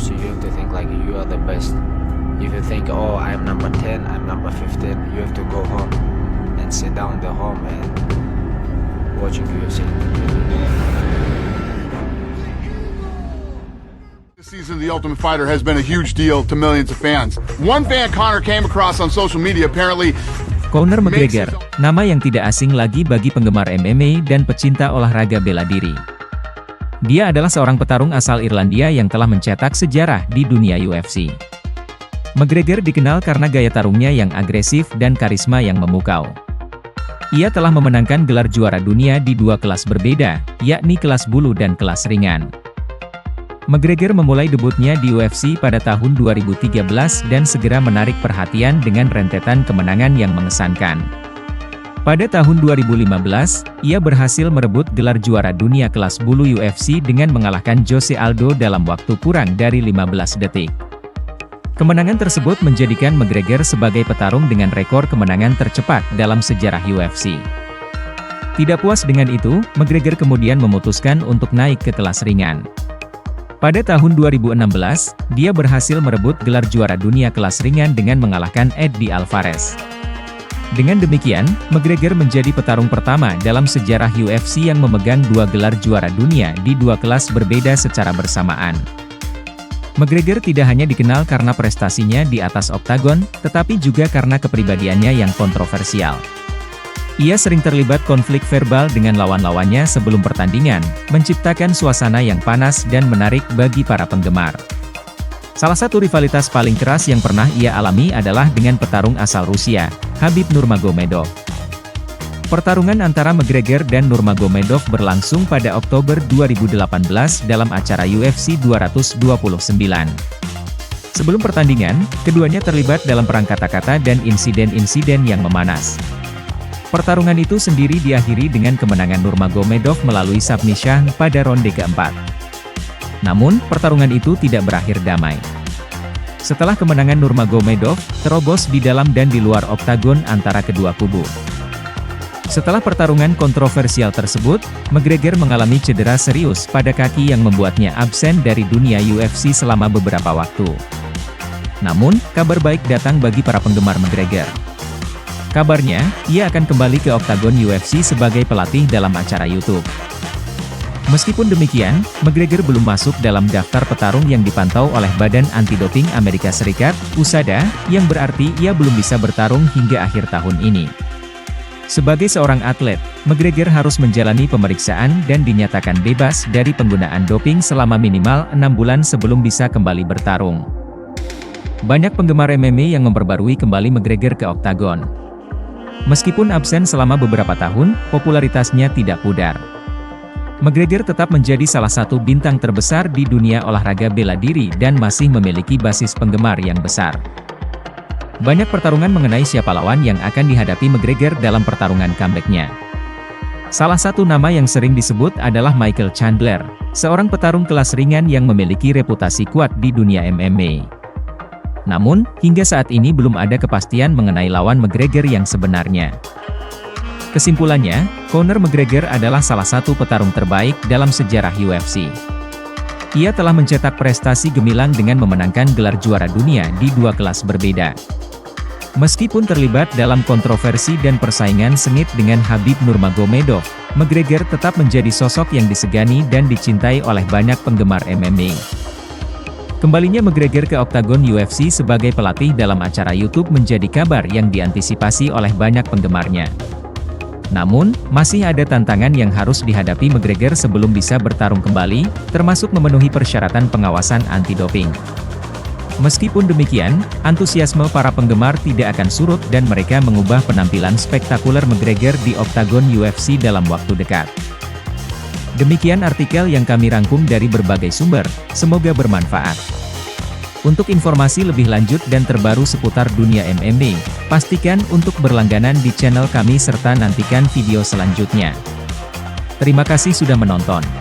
UFC, you have to think like you are the best. If you think, oh, I'm number 10, I'm number 15, you have to go home and sit down at home and watching UFC. This season, The Ultimate Fighter has been a huge deal to millions of fans. One fan Conor came across on social media apparently. Conor McGregor, nama yang tidak asing lagi bagi penggemar MMA dan pecinta olahraga bela diri. Dia adalah seorang petarung asal Irlandia yang telah mencetak sejarah di dunia UFC. McGregor dikenal karena gaya tarungnya yang agresif dan karisma yang memukau. Ia telah memenangkan gelar juara dunia di dua kelas berbeda, yakni kelas bulu dan kelas ringan. McGregor memulai debutnya di UFC pada tahun 2013 dan segera menarik perhatian dengan rentetan kemenangan yang mengesankan. Pada tahun 2015, ia berhasil merebut gelar juara dunia kelas bulu UFC dengan mengalahkan Jose Aldo dalam waktu kurang dari 15 detik. Kemenangan tersebut menjadikan McGregor sebagai petarung dengan rekor kemenangan tercepat dalam sejarah UFC. Tidak puas dengan itu, McGregor kemudian memutuskan untuk naik ke kelas ringan. Pada tahun 2016, dia berhasil merebut gelar juara dunia kelas ringan dengan mengalahkan Eddie Alvarez. Dengan demikian, McGregor menjadi petarung pertama dalam sejarah UFC yang memegang dua gelar juara dunia di dua kelas berbeda secara bersamaan. McGregor tidak hanya dikenal karena prestasinya di atas oktagon, tetapi juga karena kepribadiannya yang kontroversial. Ia sering terlibat konflik verbal dengan lawan-lawannya sebelum pertandingan, menciptakan suasana yang panas dan menarik bagi para penggemar. Salah satu rivalitas paling keras yang pernah ia alami adalah dengan petarung asal Rusia, Khabib Nurmagomedov. Pertarungan antara McGregor dan Nurmagomedov berlangsung pada Oktober 2018 dalam acara UFC 229. Sebelum pertandingan, keduanya terlibat dalam perang kata-kata dan insiden-insiden yang memanas. Pertarungan itu sendiri diakhiri dengan kemenangan Nurmagomedov melalui submission pada ronde keempat. Namun, pertarungan itu tidak berakhir damai. Setelah kemenangan Nurmagomedov, terobos di dalam dan di luar oktagon antara kedua kubu. Setelah pertarungan kontroversial tersebut, McGregor mengalami cedera serius pada kaki yang membuatnya absen dari dunia UFC selama beberapa waktu. Namun, kabar baik datang bagi para penggemar McGregor. Kabarnya, ia akan kembali ke oktagon UFC sebagai pelatih dalam acara YouTube. Meskipun demikian, McGregor belum masuk dalam daftar petarung yang dipantau oleh Badan Anti-Doping Amerika Serikat, USADA, yang berarti ia belum bisa bertarung hingga akhir tahun ini. Sebagai seorang atlet, McGregor harus menjalani pemeriksaan dan dinyatakan bebas dari penggunaan doping selama minimal 6 bulan sebelum bisa kembali bertarung. Banyak penggemar MMA yang memperbarui kembali McGregor ke oktagon. Meskipun absen selama beberapa tahun, popularitasnya tidak pudar. McGregor tetap menjadi salah satu bintang terbesar di dunia olahraga bela diri dan masih memiliki basis penggemar yang besar. Banyak pertarungan mengenai siapa lawan yang akan dihadapi McGregor dalam pertarungan comeback-nya. Salah satu nama yang sering disebut adalah Michael Chandler, seorang petarung kelas ringan yang memiliki reputasi kuat di dunia MMA. Namun, hingga saat ini belum ada kepastian mengenai lawan McGregor yang sebenarnya. Kesimpulannya, Conor McGregor adalah salah satu petarung terbaik dalam sejarah UFC. Ia telah mencetak prestasi gemilang dengan memenangkan gelar juara dunia di dua kelas berbeda. Meskipun terlibat dalam kontroversi dan persaingan sengit dengan Khabib Nurmagomedov, McGregor tetap menjadi sosok yang disegani dan dicintai oleh banyak penggemar MMA. Kembalinya McGregor ke oktagon UFC sebagai pelatih dalam acara YouTube menjadi kabar yang diantisipasi oleh banyak penggemarnya. Namun, masih ada tantangan yang harus dihadapi McGregor sebelum bisa bertarung kembali, termasuk memenuhi persyaratan pengawasan anti-doping. Meskipun demikian, antusiasme para penggemar tidak akan surut dan mereka mengubah penampilan spektakuler McGregor di oktagon UFC dalam waktu dekat. Demikian artikel yang kami rangkum dari berbagai sumber, semoga bermanfaat. Untuk informasi lebih lanjut dan terbaru seputar dunia MMA, pastikan untuk berlangganan di channel kami serta nantikan video selanjutnya. Terima kasih sudah menonton.